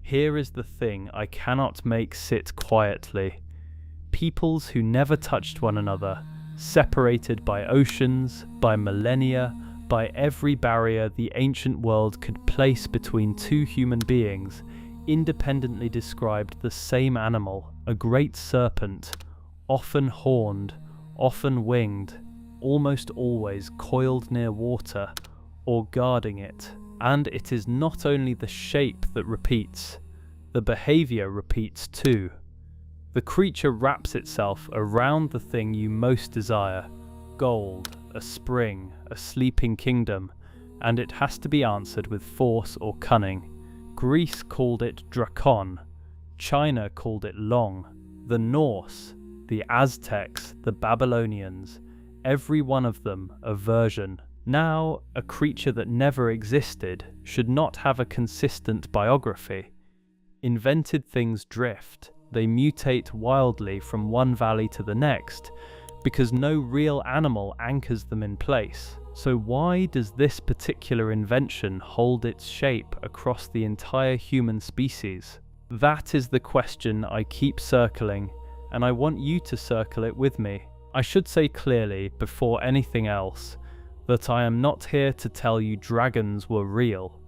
Here is the thing I cannot make sit quietly. Peoples who never touched one another, separated by oceans, by millennia, by every barrier the ancient world could place between two human beings, independently described the same animal, a great serpent, often horned, often winged, almost always coiled near water, or guarding it. And it is not only the shape that repeats, the behavior repeats too. The creature wraps itself around the thing you most desire, gold, a spring, a sleeping kingdom, and it has to be answered with force or cunning. Greece called it drakon, China called it long, the Norse, the Aztecs, the Babylonians, every one of them a version. Now, a creature that never existed should not have a consistent biography. Invented things drift, they mutate wildly from one valley to the next, because no real animal anchors them in place. So why does this particular invention hold its shape across the entire human species? That is the question I keep circling, and I want you to circle it with me. I should say clearly, before anything else, that I am not here to tell you dragons were real.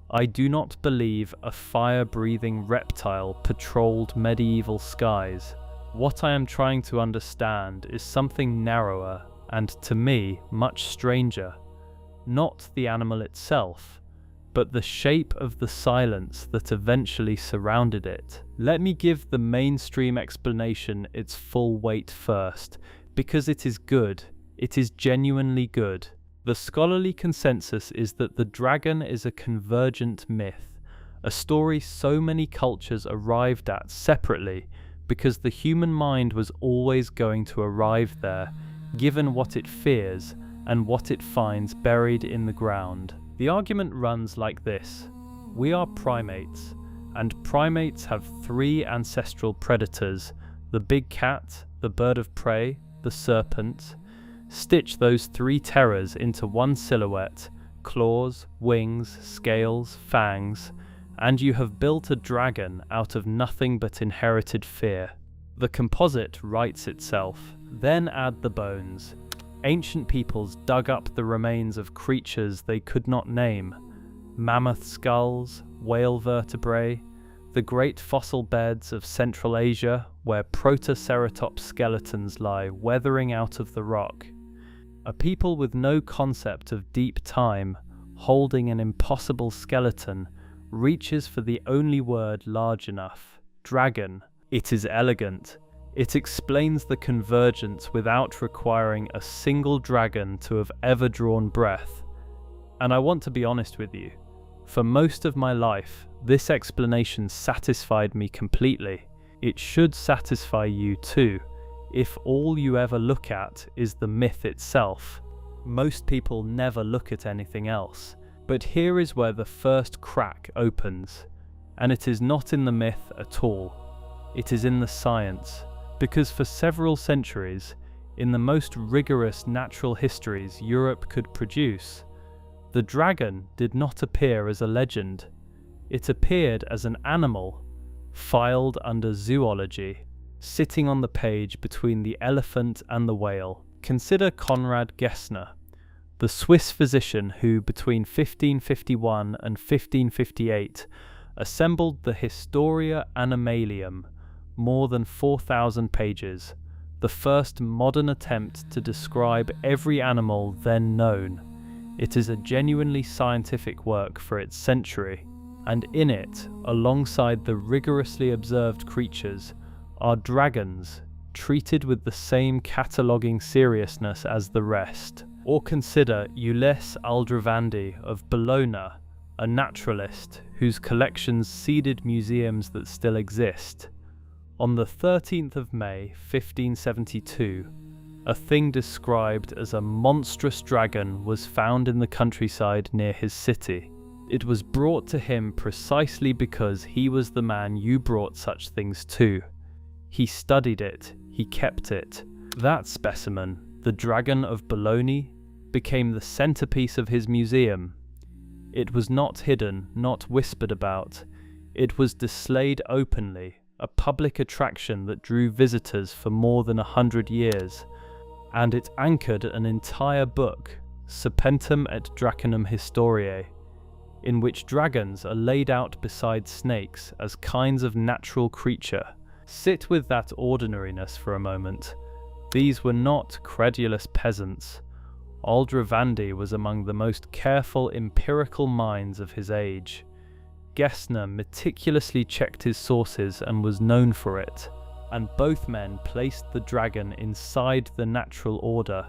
I do not believe a fire-breathing reptile patrolled medieval skies. What I am trying to understand is something narrower and, to me, much stranger. Not the animal itself, but the shape of the silence that eventually surrounded it. Let me give the mainstream explanation its full weight first, because it is good. It is genuinely good. The scholarly consensus is that the dragon is a convergent myth, a story so many cultures arrived at separately because the human mind was always going to arrive there, given what it fears and what it finds buried in the ground. The argument runs like this: we are primates, and primates have three ancestral predators, the big cat, the bird of prey, the serpent. Stitch those three terrors into one silhouette, claws, wings, scales, fangs, and you have built a dragon out of nothing but inherited fear. The composite writes itself. Then add the bones. Ancient peoples dug up the remains of creatures they could not name. Mammoth skulls, whale vertebrae, the great fossil beds of Central Asia where Protoceratops skeletons lie weathering out of the rock. A people with no concept of deep time, holding an impossible skeleton, reaches for the only word large enough: dragon. It is elegant. It explains the convergence without requiring a single dragon to have ever drawn breath. And I want to be honest with you. For most of my life, this explanation satisfied me completely. It should satisfy you too, if all you ever look at is the myth itself. Most people never look at anything else. But here is where the first crack opens. And it is not in the myth at all. It is in the science. Because for several centuries, in the most rigorous natural histories Europe could produce, the dragon did not appear as a legend. It appeared as an animal, filed under zoology, sitting on the page between the elephant and the whale. Consider Conrad Gessner, the Swiss physician who, between 1551 and 1558, assembled the Historia Animalium, more than 4,000 pages, the first modern attempt to describe every animal then known. It is a genuinely scientific work for its century, and in it, alongside the rigorously observed creatures, are dragons, treated with the same cataloguing seriousness as the rest. Or consider Ulisse Aldrovandi of Bologna, a naturalist whose collections seeded museums that still exist. On the 13th of May 1572, a thing described as a monstrous dragon was found in the countryside near his city. It was brought to him precisely because he was the man you brought such things to. He studied it, he kept it. That specimen, the dragon of Bologna, became the centerpiece of his museum. It was not hidden, not whispered about. It was displayed openly, a public attraction that drew visitors for more than 100 years, and it anchored an entire book, Serpentum et Draconum Historiae, in which dragons are laid out beside snakes as kinds of natural creature. Sit with that ordinariness for a moment. These were not credulous peasants. Aldrovandi was among the most careful empirical minds of his age. Gessner meticulously checked his sources and was known for it, and both men placed the dragon inside the natural order,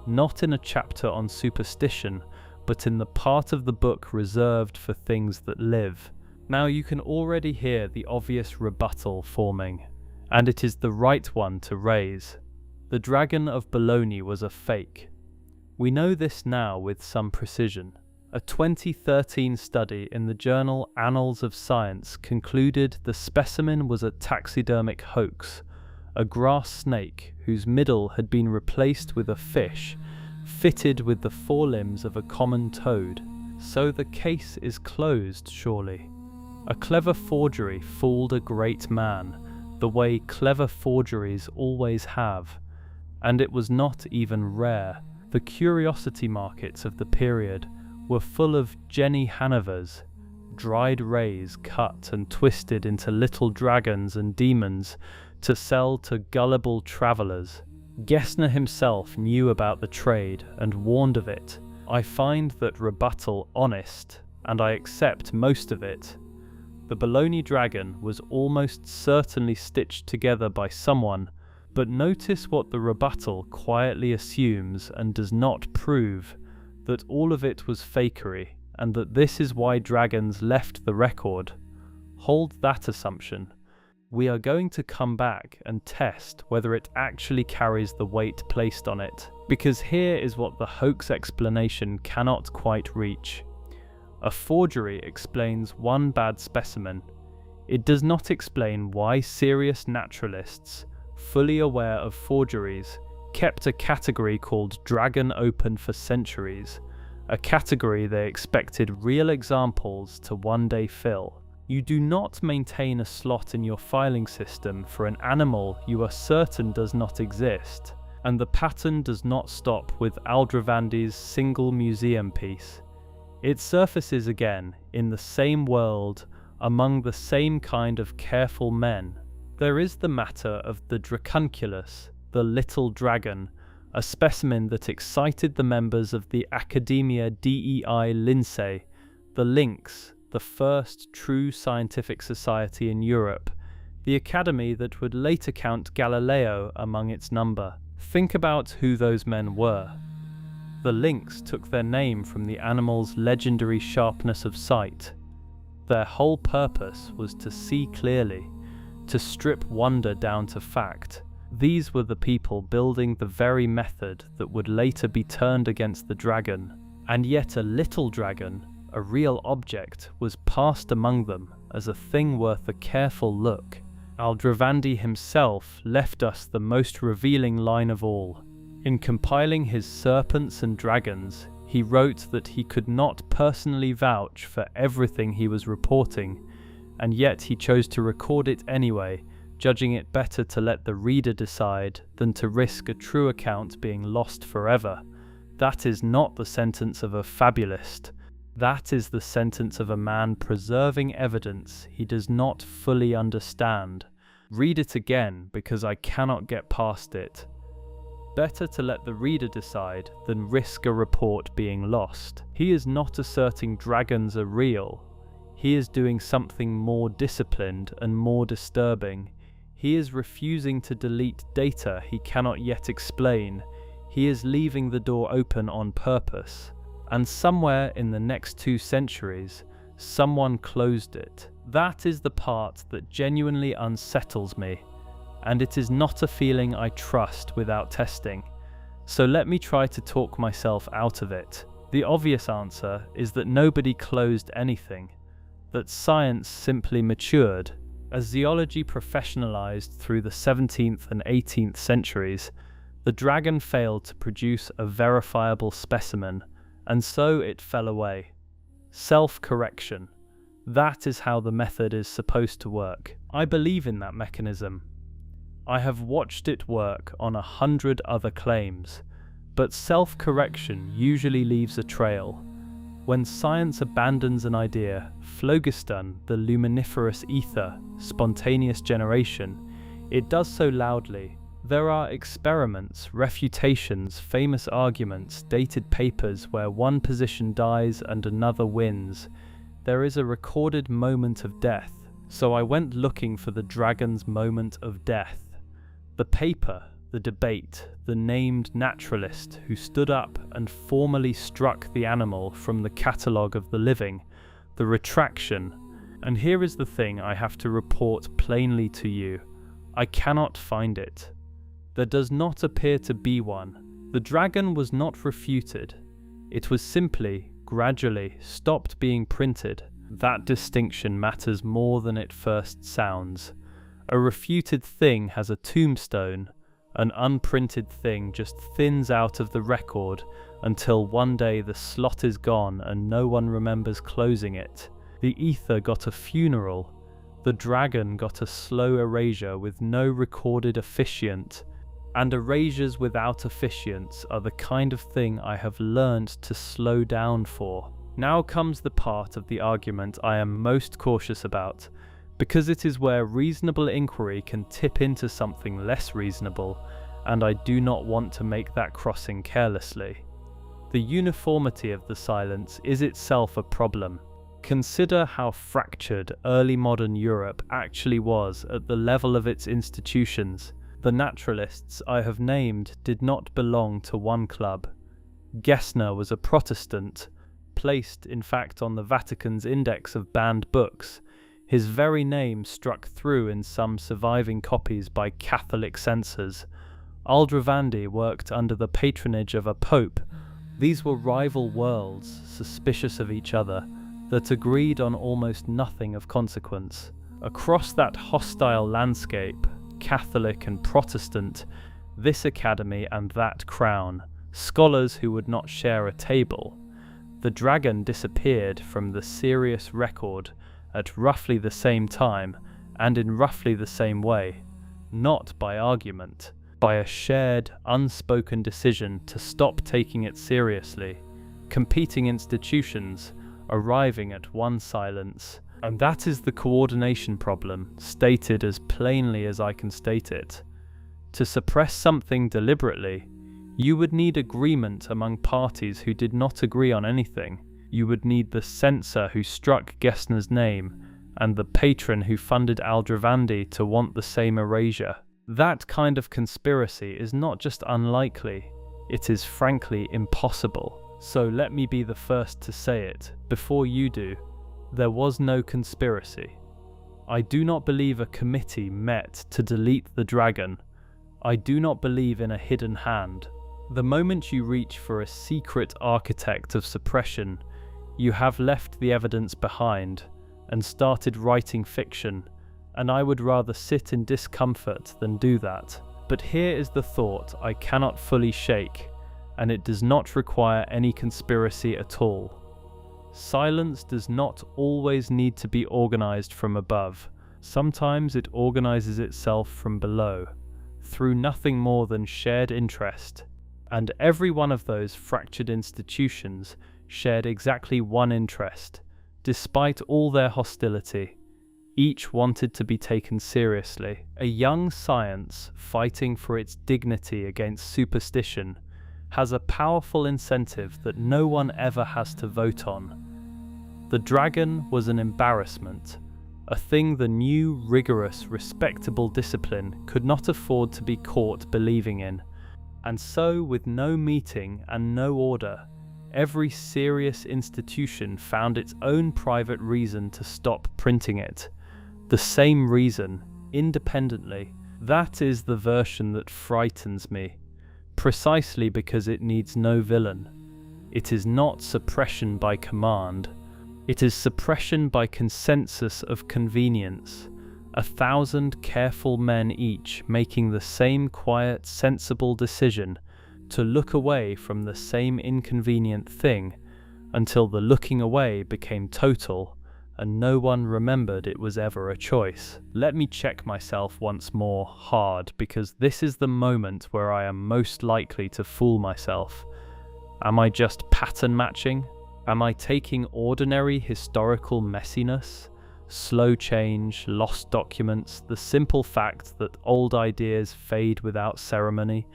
not in a chapter on superstition, but in the part of the book reserved for things that live. Now you can already hear the obvious rebuttal forming, and it is the right one to raise. The dragon of Bologna was a fake. We know this now with some precision. A 2013 study in the journal Annals of Science concluded the specimen was a taxidermic hoax, a grass snake whose middle had been replaced with a fish, fitted with the forelimbs of a common toad. So the case is closed, surely. A clever forgery fooled a great man, the way clever forgeries always have, and it was not even rare. The curiosity markets of the period were full of Jenny Hannovers, dried rays cut and twisted into little dragons and demons to sell to gullible travellers. Gessner himself knew about the trade and warned of it. I find that rebuttal honest, and I accept most of it. The Bologna dragon was almost certainly stitched together by someone, but notice what the rebuttal quietly assumes and does not prove, that all of it was fakery, and that this is why dragons left the record. Hold that assumption. We are going to come back and test whether it actually carries the weight placed on it, because here is what the hoax explanation cannot quite reach. A forgery explains one bad specimen. It does not explain why serious naturalists, fully aware of forgeries, kept a category called Dragon open for centuries, a category they expected real examples to one day fill. You do not maintain a slot in your filing system for an animal you are certain does not exist, and the pattern does not stop with Aldrovandi's single museum piece. It surfaces again in the same world among the same kind of careful men. There is the matter of the Dracunculus, the little dragon, a specimen that excited the members of the Academia Dei Lincei, the Lynx, the first true scientific society in Europe, the academy that would later count Galileo among its number. Think about who those men were. The lynx took their name from the animal's legendary sharpness of sight. Their whole purpose was to see clearly, to strip wonder down to fact. These were the people building the very method that would later be turned against the dragon. And yet a little dragon, a real object, was passed among them as a thing worth a careful look. Aldrovandi himself left us the most revealing line of all. In compiling his Serpents and Dragons, he wrote that he could not personally vouch for everything he was reporting, and yet he chose to record it anyway, judging it better to let the reader decide than to risk a true account being lost forever. That is not the sentence of a fabulist. That is the sentence of a man preserving evidence he does not fully understand. Read it again, because I cannot get past it. Better to let the reader decide than risk a report being lost. He is not asserting dragons are real. He is doing something more disciplined and more disturbing. He is refusing to delete data he cannot yet explain. He is leaving the door open on purpose. And somewhere in the next 2 centuries, someone closed it. That is the part that genuinely unsettles me, and it is not a feeling I trust without testing. So let me try to talk myself out of it. The obvious answer is that nobody closed anything, that science simply matured. As zoology professionalized through the 17th and 18th centuries, the dragon failed to produce a verifiable specimen, and so it fell away. Self-correction. That is how the method is supposed to work. I believe in that mechanism. I have watched it work on 100 other claims, but self-correction usually leaves a trail. When science abandons an idea, phlogiston, the luminiferous ether, spontaneous generation, it does so loudly. There are experiments, refutations, famous arguments, dated papers where one position dies and another wins. There is a recorded moment of death, so I went looking for the dragon's moment of death. The paper, the debate, the named naturalist who stood up and formally struck the animal from the catalogue of the living, the retraction. And here is the thing I have to report plainly to you. I cannot find it. There does not appear to be one. The dragon was not refuted. It was simply, gradually, stopped being printed. That distinction matters more than it first sounds. A refuted thing has a tombstone. An unprinted thing just thins out of the record until one day the slot is gone and no one remembers closing it. The ether got a funeral. The dragon got a slow erasure with no recorded officiant. And erasures without officiants are the kind of thing I have learned to slow down for. Now comes the part of the argument I am most cautious about, because it is where reasonable inquiry can tip into something less reasonable, and I do not want to make that crossing carelessly. The uniformity of the silence is itself a problem. Consider how fractured early modern Europe actually was at the level of its institutions. The naturalists I have named did not belong to one club. Gessner was a Protestant, placed in fact on the Vatican's index of banned books. His very name struck through in some surviving copies by Catholic censors. Aldrovandi worked under the patronage of a pope. These were rival worlds, suspicious of each other, that agreed on almost nothing of consequence. Across that hostile landscape, Catholic and Protestant, this academy and that crown, scholars who would not share a table. The dragon disappeared from the serious record at roughly the same time and in roughly the same way, not by argument, by a shared, unspoken decision to stop taking it seriously, competing institutions arriving at one silence. And that is the coordination problem, stated as plainly as I can state it. To suppress something deliberately, you would need agreement among parties who did not agree on anything. You would need the censor who struck Gessner's name, and the patron who funded Aldrovandi to want the same erasure. That kind of conspiracy is not just unlikely, it is frankly impossible. So let me be the first to say it, before you do. There was no conspiracy. I do not believe a committee met to delete the dragon. I do not believe in a hidden hand. The moment you reach for a secret architect of suppression, you have left the evidence behind and started writing fiction, and I would rather sit in discomfort than do that. But here is the thought I cannot fully shake, and it does not require any conspiracy at all. Silence does not always need to be organized from above. Sometimes it organizes itself from below, through nothing more than shared interest. And every one of those fractured institutions shared exactly one interest, despite all their hostility. Each wanted to be taken seriously. A young science fighting for its dignity against superstition has a powerful incentive that no one ever has to vote on. The dragon was an embarrassment, a thing the new, rigorous, respectable discipline could not afford to be caught believing in. And so, with no meeting and no order, every serious institution found its own private reason to stop printing it. The same reason, independently. That is the version that frightens me, precisely because it needs no villain. It is not suppression by command. It is suppression by consensus of convenience. 1,000 careful men each making the same quiet, sensible decision to look away from the same inconvenient thing until the looking away became total and no one remembered it was ever a choice. Let me check myself once more hard, because this is the moment where I am most likely to fool myself. Am I just pattern matching? Am I taking ordinary historical messiness, slow change, lost documents, the simple fact that old ideas fade without ceremony,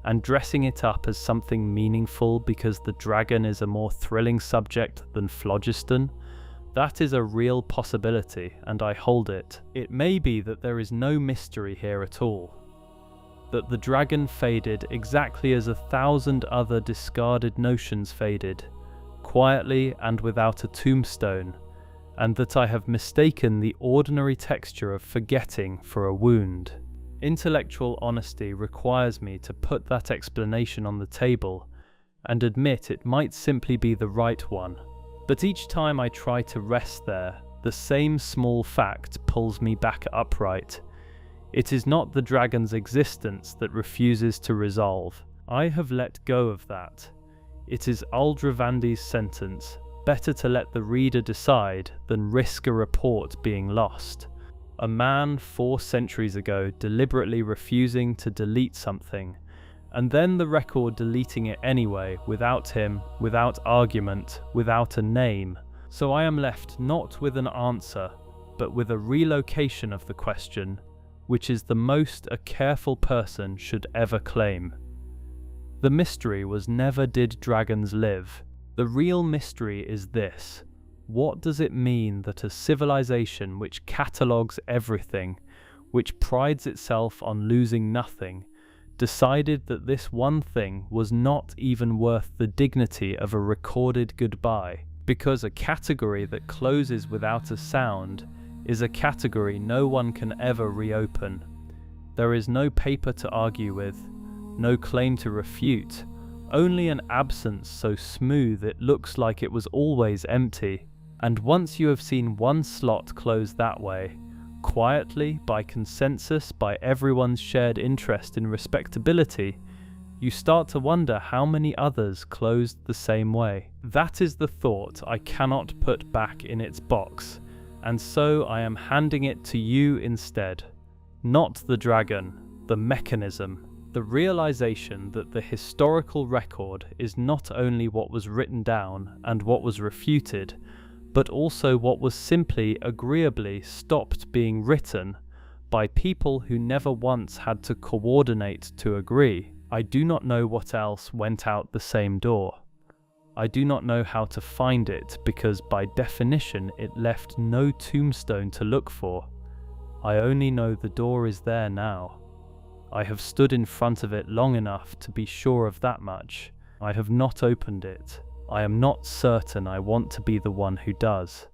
and dressing it up as something meaningful because the dragon is a more thrilling subject than phlogiston? That is a real possibility, and I hold it. It may be that there is no mystery here at all, that the dragon faded exactly as 1,000 other discarded notions faded, quietly and without a tombstone, and that I have mistaken the ordinary texture of forgetting for a wound. Intellectual honesty requires me to put that explanation on the table and admit it might simply be the right one. But each time I try to rest there, the same small fact pulls me back upright. It is not the dragon's existence that refuses to resolve. I have let go of that. It is Aldrovandi's sentence, better to let the reader decide than risk a report being lost. A man 4 centuries ago deliberately refusing to delete something, and then the record deleting it anyway, without him, without argument, without a name. So I am left not with an answer, but with a relocation of the question, which is the most a careful person should ever claim. The mystery was never did dragons live. The real mystery is this. What does it mean that a civilization which catalogues everything, which prides itself on losing nothing, decided that this one thing was not even worth the dignity of a recorded goodbye? Because a category that closes without a sound is a category no one can ever reopen. There is no paper to argue with, no claim to refute, only an absence so smooth it looks like it was always empty. And once you have seen one slot close that way, quietly, by consensus, by everyone's shared interest in respectability, you start to wonder how many others closed the same way. That is the thought I cannot put back in its box, and so I am handing it to you instead. Not the dragon, the mechanism. The realization that the historical record is not only what was written down and what was refuted, but also what was simply agreeably stopped being written by people who never once had to coordinate to agree. I do not know what else went out the same door. I do not know how to find it because by definition it left no tombstone to look for. I only know the door is there now. I have stood in front of it long enough to be sure of that much. I have not opened it. I am not certain I want to be the one who does.